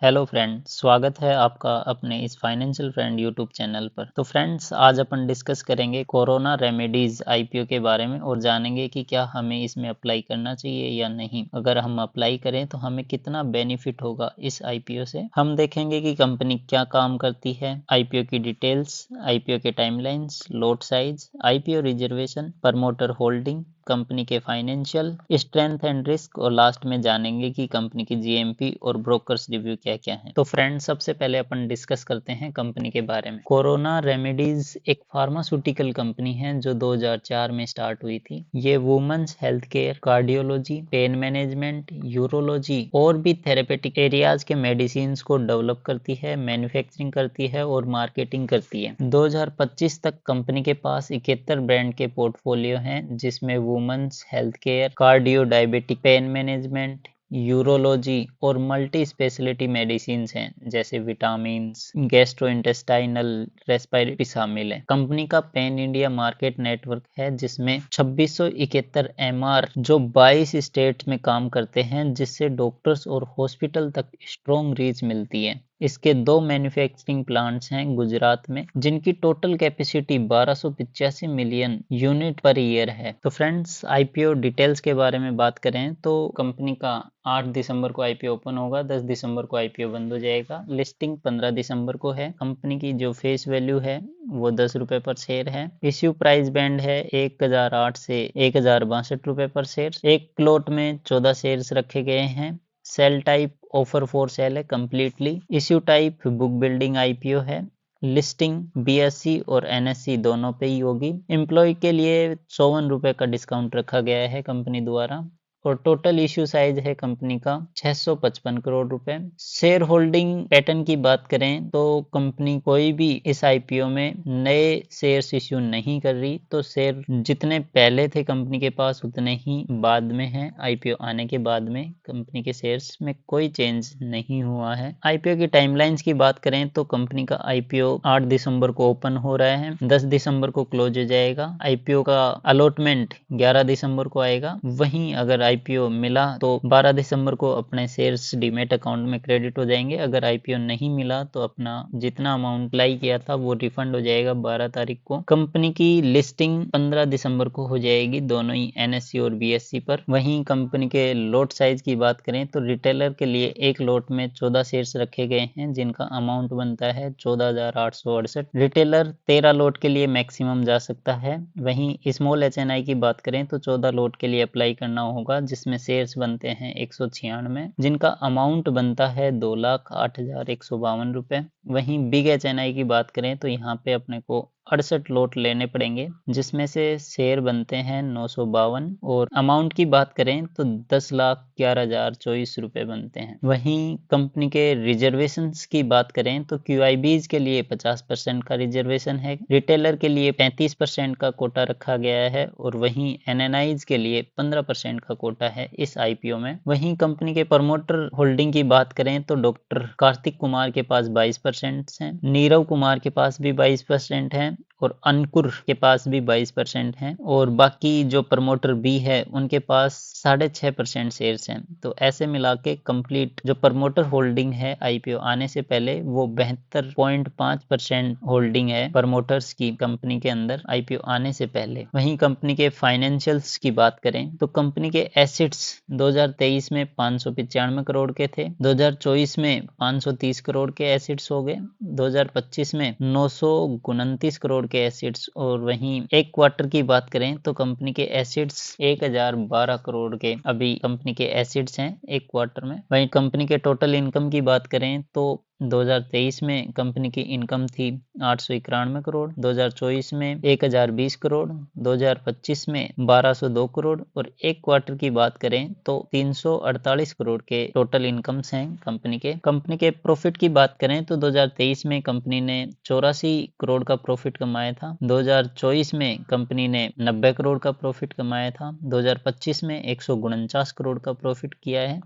Hello friend, स्वागत है आपका अपने इस फाइनेंशियल फ्रेंड यूट्यूब चैनल पर। तो फ्रेंड्स, आज अपन डिस्कस करेंगे कोरोना रेमेडीज आईपीओ के बारे में और जानेंगे कि क्या हमें इसमें अप्लाई करना चाहिए या नहीं। अगर हम अप्लाई करें तो हमें कितना बेनिफिट होगा इस आईपीओ से। हम देखेंगे कि कंपनी क्या काम करती है, आईपीओ की डिटेल्स, आईपीओ के timelines, lot size, IPO reservation, promoter holding, company के फाइनेंशियल स्ट्रेंथ एंड रिस्क और लास्ट में जानेंगे कि कंपनी की जीएमपी और ब्रोकर्स रिव्यू क्या क्या है। तो फ्रेंड, सबसे पहले अपन डिस्कस करते हैं कंपनी के बारे में। कोरोना रेमेडीज एक फार्मास्यूटिकल कंपनी है जो 2004 में स्टार्ट हुई थी। ये women's health care, cardiology, pain management, urology और भी थेरेपेटिक एरियाज के मेडिसिन को डेवलप करती है, मैन्युफैक्चरिंग करती है और मार्केटिंग करती है। 2025 तक कंपनी के पास 71 ब्रांड के पोर्टफोलियो हैं, जिसमें women's health care, cardio, diabetic, pain management, urology और मल्टी स्पेशलिटी मेडिसिन हैं, जैसे विटामिन, गैस्ट्रोइंटेस्टाइनल, रेस्पिरेटरी शामिल है। कंपनी का पैन इंडिया मार्केट नेटवर्क है, जिसमें 2671 एमआर जो 22 स्टेट में काम करते हैं, जिससे डॉक्टर्स और हॉस्पिटल तक स्ट्रॉन्ग रीच मिलती है। इसके 2 मैन्युफैक्चरिंग प्लांट्स हैं गुजरात में, जिनकी total capacity 1285 million unit per year है। तो फ्रेंड्स, आईपीओ डिटेल्स के बारे में बात करें तो कंपनी का 8 दिसंबर को आईपीओ ओपन होगा, 10 दिसंबर को आईपीओ बंद हो जाएगा। लिस्टिंग 15 दिसंबर को है। कंपनी की जो फेस वैल्यू है वो 10 रुपए पर शेयर है। इश्यू प्राइस बैंड है 1008 से 1062 रुपए पर शेयर। एक प्लॉट में 14 शेयर्स रखे गए हैं। Sale type offer for sale है completely. Issue type book building IPO है। लिस्टिंग बीएससी और एनएससी दोनों पे ही होगी। एम्प्लॉय के लिए 54 रुपए का डिस्काउंट रखा गया है कंपनी द्वारा। और टोटल इश्यू साइज है कंपनी का 655 करोड़ रुपए। शेयर होल्डिंग पैटर्न की बात करें तो कंपनी कोई भी इस आईपीओ में नए शेयर्स इश्यू नहीं कर रही, तो शेयर जितने पहले थे कंपनी के पास उतने ही बाद में है। आईपीओ आने के बाद में कंपनी के शेयर्स में कोई चेंज नहीं हुआ है। आईपीओ की टाइमलाइंस की बात करें तो कंपनी का आईपीओ 8 दिसंबर को ओपन हो रहा है, 10 दिसंबर को क्लोज हो जाएगा। आईपीओ का अलॉटमेंट 11 दिसंबर को आएगा। वहीं अगर आईपीओ मिला तो 12 दिसंबर को अपने शेयर्स डीमेट अकाउंट में क्रेडिट हो जाएंगे। अगर आईपीओ नहीं मिला तो अपना जितना अमाउंट अप्लाई किया था वो रिफंड हो जाएगा 12 तारीख को। कंपनी की लिस्टिंग 15 दिसंबर को हो जाएगी, दोनों ही एनएससी और बीएससी पर। वहीं कंपनी के लॉट साइज की बात करें तो रिटेलर के लिए एक लॉट में 14 शेयर्स रखे गए हैं, जिनका अमाउंट बनता है 14,868। रिटेलर 13 लॉट के लिए मैक्सिमम जा सकता है। वहीं स्मॉल एचएनआई की बात करें तो 14 लॉट के लिए अप्लाई करना होगा, जिसमें शेयर्स बनते हैं 196, जिनका अमाउंट बनता है 2,08,152 रुपए। वहीं बिग एचएनआई की बात करें तो यहाँ पे अपने को 68 लॉट लेने पड़ेंगे, जिसमें से शेयर बनते हैं 952 और अमाउंट की बात करें तो 10,11,024 रुपए बनते हैं। वहीं कंपनी के रिजर्वेशन की बात करें तो क्यूआईबीज के लिए 50% का रिजर्वेशन है, रिटेलर के लिए 35% का कोटा रखा गया है और वहीं एनएनआईज के लिए 15% का कोटा है इस आईपीओ में। वहीं कंपनी के प्रमोटर होल्डिंग की बात करें तो डॉक्टर कार्तिक कुमार के पास 22% है, नीरव कुमार के पास भी 22% है और अंकुर के पास भी 22% है और बाकी जो प्रमोटर बी है उनके पास 6.5% शेयर्स हैं। तो ऐसे मिला के कंप्लीट जो प्रमोटर होल्डिंग है आईपीओ आने से पहले वो 72.5% होल्डिंग है प्रमोटर्स की कंपनी के अंदर आईपीओ आने से पहले। वहीं कंपनी के फाइनेंशियल्स की बात करें तो कंपनी के एसेट्स 2023 में 595 करोड़ के थे, 2024 में 530 करोड़ के एसेट्स हो गए, 2025 में 929 करोड़ के एसेट्स। और वहीं एक क्वार्टर की बात करें तो कंपनी के एसेट्स 1012 करोड़ के अभी कंपनी के एसेट्स हैं एक क्वार्टर में। वहीं कंपनी के टोटल इनकम की बात करें तो 2023 में कंपनी की इनकम थी 891 करोड़, 2024 में 1020 करोड़, 2025 में 1202 करोड़ और एक क्वार्टर की बात करें तो 348 करोड़ के टोटल इनकम्स हैं कंपनी के। कंपनी के प्रॉफिट की बात करें तो 2023 में कंपनी ने 84 करोड़ का प्रॉफिट कमाया था, 2024 में कंपनी ने 90 करोड़ का प्रॉफिट कमाया था, 2025 में 149 करोड़ का प्रॉफिट किया है।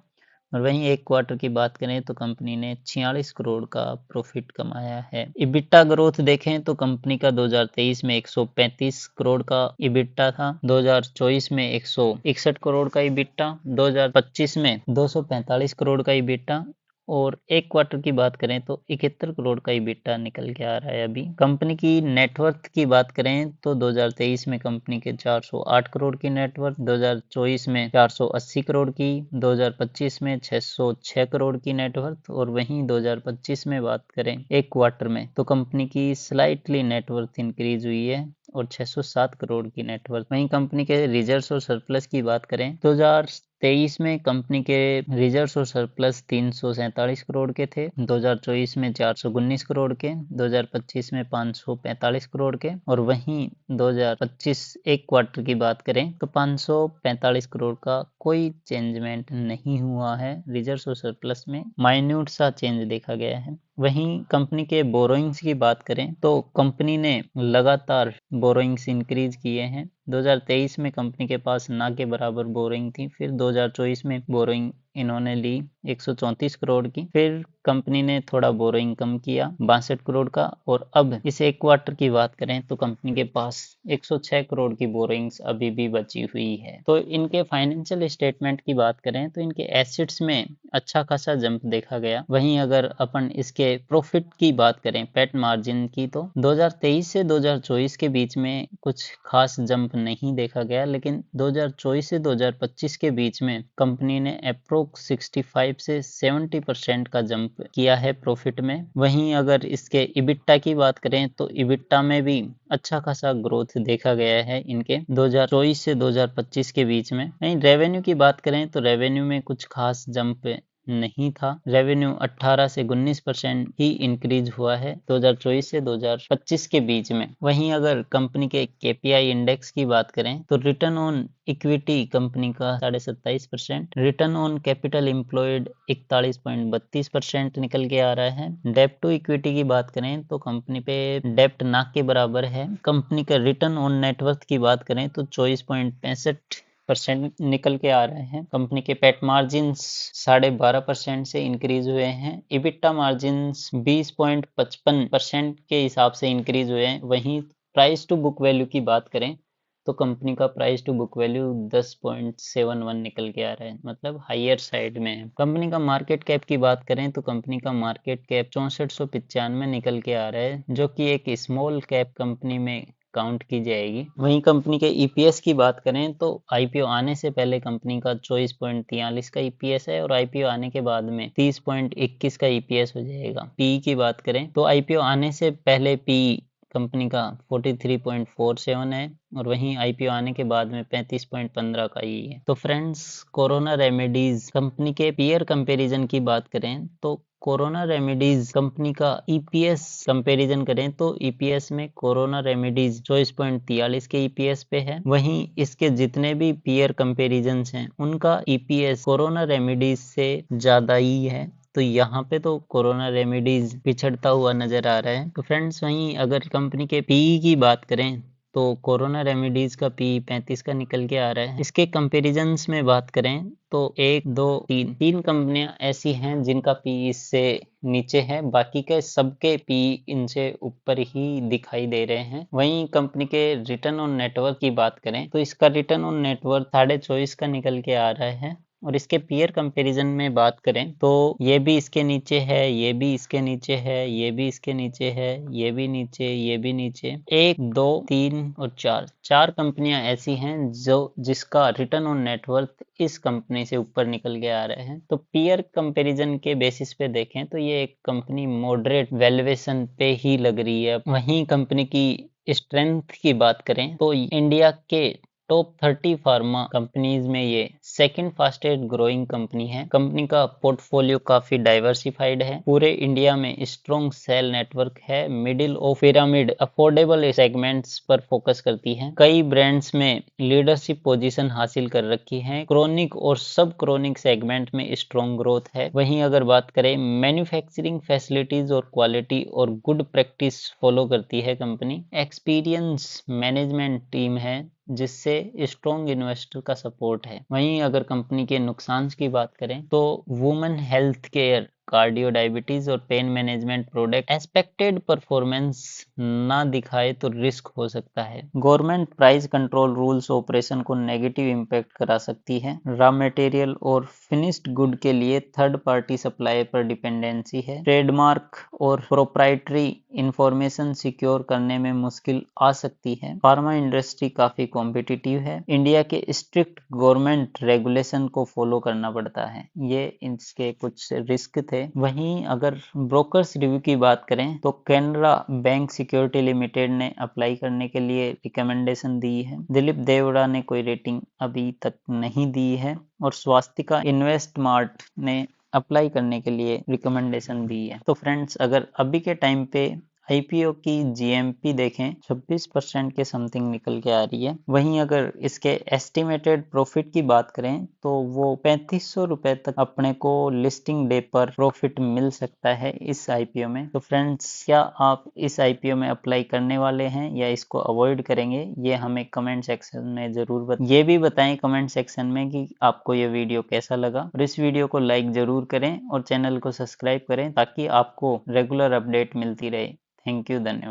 और वहीं एक क्वार्टर की बात करें तो कंपनी ने 46 करोड़ का प्रॉफिट कमाया है। इबिट्टा ग्रोथ देखें तो कंपनी का 2023 में 135 करोड़ का इबिट्टा था, 2024 में 161 करोड़ का इबिट्टा, 2025 में 245 करोड़ का इबिट्टा और एक क्वार्टर की बात करें तो 71 करोड़ का EBITDA निकल के आ रहा है। अभी कंपनी की नेटवर्थ की बात करें तो 2023 में कंपनी के 408 करोड़ की नेटवर्थ, 2024 में 480 करोड़ की, 2025 में 606 करोड़ की नेटवर्थ, और वहीं 2025 में बात करें एक क्वार्टर में तो कंपनी की स्लाइटली नेटवर्थ इंक्रीज हुई है और 607 करोड़ की नेटवर्थ। वहीं कंपनी के रिजर्व्स और सरप्लस की बात करें तो 2023 में कंपनी के रिजर्व्स और सरप्लस 347 करोड़ के थे, 2024 में 419 करोड़ के, 2025 में 545 करोड़ के, और वहीं 2025 एक क्वार्टर की बात करें तो 545 करोड़ का कोई चेंजमेंट नहीं हुआ है। रिजर्व्स और सरप्लस में माइन्यूट सा चेंज देखा गया है। वहीं कंपनी के बोरोइंग्स की बात करें तो कंपनी ने लगातार बोरोइंग्स इंक्रीज किए हैं। 2023 में कंपनी के पास ना के बराबर बोरिंग थी, फिर 2024 में बोरिंग इन्होंने ली 134 करोड़ की, फिर कंपनी ने थोड़ा बोरिंग कम किया 62 करोड़ का, और अब इस एक क्वार्टर की बात करें तो कंपनी के पास 106 करोड़ की बोरिंग्स अभी भी बची हुई है। तो इनके फाइनेंशियल स्टेटमेंट की बात करें तो इनके एसेट्स में अच्छा खासा जंप देखा गया। वहीं अगर अपन इसके प्रॉफिट की बात करें, पैट मार्जिन की, तो 2023 से 2024 के बीच में कुछ खास जंप नहीं देखा गया, लेकिन 2024 से 2025 के बीच में कंपनी ने अप्रोक्स 65 से 70% का जंप किया है प्रॉफिट में। वहीं अगर इसके इबिट्टा की बात करें तो इबिट्टा में भी अच्छा खासा ग्रोथ देखा गया है इनके 2024 से 2025 के बीच में। वहीं रेवेन्यू की बात करें तो रेवेन्यू में कुछ खास जंप नहीं था। रेवेन्यू 18 से 19% ही इंक्रीज हुआ है 2024 से 2025 के बीच में। वहीं अगर कंपनी के केपीआई इंडेक्स की बात करें तो रिटर्न ऑन इक्विटी कंपनी का 27.5%, रिटर्न ऑन कैपिटल एम्प्लॉयड 41.32% निकल के आ रहा है। डेप्ट टू इक्विटी की बात करें तो कंपनी पे डेप्ट ना के बराबर है। कंपनी का रिटर्न ऑन नेटवर्थ की बात करें तो 24.65% निकल के आ रहे हैं। कंपनी के पैट मार्जिन 12.5% से इंक्रीज हुए हैं। इबिट्टा मार्जिन 20.55% के हिसाब से इंक्रीज हुए हैं। वहीं प्राइस टू बुक वैल्यू की बात करें तो कंपनी का प्राइस टू बुक वैल्यू 10.71 निकल के आ रहा है, मतलब हायर साइड में है। कंपनी का मार्केट कैप की बात करें तो कंपनी का मार्केट कैप 6495 निकल के आ रहा है, जो कि एक स्मॉल कैप कंपनी में काउंट की जाएगी। वहीं कंपनी के ईपीएस की बात करें तो आईपीओ आने से पहले कंपनी का 24.43 का ईपीएस है, और आईपीओ आने के बाद में 30.21 का ईपीएस हो जाएगा। पीई की बात करें तो आईपीओ आने से पहले पीई कंपनी का 43.47 है, और वहीं आईपीओ आने के बाद में 35.15 का ही है। तो फ्रेंड्स, कोरोना रेमेडीज कंपनी के पीयर कंपैरिजन की बात करें तो कोरोना रेमेडीज कंपनी का ईपीएस कंपैरिजन करें तो ईपीएस में कोरोना रेमेडीज 24.43 के ईपीएस पे है। वहीं इसके जितने भी पीयर कंपैरिजन हैं उनका ईपीएस कोरोना रेमेडीज से ज्यादा ही है। तो यहाँ पे तो कोरोना रेमेडीज पिछड़ता हुआ नजर आ रहा है। तो फ्रेंड्स, वहीं अगर कंपनी के पीई की बात करें तो कोरोना रेमेडीज का पीई 35 का निकल के आ रहा है। इसके कंपैरिजन्स में बात करें तो 1, 2, 3 कंपनियां ऐसी हैं जिनका पीई इससे नीचे है, बाकी के सबके पीई इनसे ऊपर ही दिखाई दे रहे हैं। वहीं कंपनी के रिटर्न ऑन नेटवर्क की बात करें तो इसका रिटर्न ऑन नेटवर्क 24.5 का निकल के आ रहा है, और इसके पीयर कंपैरिजन में बात करें तो ये भी इसके नीचे है, ये भी इसके नीचे है, ये भी इसके नीचे है, ये भी नीचे, ये भी नीचे। 1, 2, 3 और 4 कंपनियां ऐसी हैं जो जिसका रिटर्न ऑन नेटवर्थ इस कंपनी से ऊपर निकल के आ रहे हैं। तो पीयर कंपैरिजन के बेसिस पे देखें तो ये एक कंपनी मॉडरेट वैल्यूएशन पे ही लग रही है। वहीं कंपनी की स्ट्रेंथ की बात करें तो इंडिया के टॉप 30 फार्मा कंपनीज में ये सेकंड फास्टेस्ट ग्रोइंग कंपनी है। कंपनी का पोर्टफोलियो काफी डाइवर्सिफाइड है, पूरे इंडिया में स्ट्रॉन्ग सेल नेटवर्क है, middle of pyramid affordable segments पर फोकस करती है, कई ब्रांड्स में लीडरशिप पोजीशन हासिल कर रखी है, क्रोनिक और सब क्रोनिक सेगमेंट में स्ट्रॉन्ग ग्रोथ है। वहीं अगर बात करें मैन्युफैक्चरिंग फैसिलिटीज और क्वालिटी और गुड प्रैक्टिस फॉलो करती है कंपनी, एक्सपीरियंस मैनेजमेंट टीम है जिससे स्ट्रॉन्ग इन्वेस्टर का सपोर्ट है। वहीं अगर कंपनी के नुकसान की बात करें तो women health care cardio, diabetes और pain management product expected performance ना दिखाए तो रिस्क हो सकता है। Government price control rules operation को नेगेटिव इम्पैक्ट करा सकती है। रॉ मटेरियल और फिनिश्ड गुड के लिए थर्ड पार्टी सप्लायर पर डिपेंडेंसी है। ट्रेडमार्क और प्रोप्राइटरी इंफॉर्मेशन सिक्योर करने में मुश्किल आ सकती है। फार्मा इंडस्ट्री काफी कॉम्पिटिटिव है। इंडिया के स्ट्रिक्ट गवर्नमेंट रेगुलेशन को फॉलो करना पड़ता है। ये इसके कुछ रिस्क थे। वहीं अगर ब्रोकर्स रिव्यू की बात करें तो कैनरा बैंक सिक्योरिटी लिमिटेड ने अप्लाई करने के लिए रिकमेंडेशन दी है। दिलीप देवड़ा ने कोई रेटिंग अभी तक नहीं दी है और स्वास्तिका इन्वेस्टमार्ट ने अप्लाई करने के लिए रिकमेंडेशन दी है। तो फ्रेंड्स, अगर अभी के टाइम पे आईपीओ की जीएमपी देखें 26% के समथिंग निकल के आ रही है। वहीं अगर इसके एस्टिमेटेड प्रॉफिट की बात करें तो वो 3500 रुपए तक अपने को लिस्टिंग डे पर प्रॉफिट मिल सकता है इस आईपीओ में। तो फ्रेंड्स, क्या आप इस आईपीओ में अप्लाई करने वाले हैं या इसको अवॉइड करेंगे? ये हमें कमेंट सेक्शन में जरूर ये भी बताएं कमेंट सेक्शन में कि आपको ये वीडियो कैसा लगा, और इस वीडियो को लाइक जरूर करें और चैनल को सब्सक्राइब करें ताकि आपको रेगुलर अपडेट मिलती रहे। थैंक यू, धन्यवाद।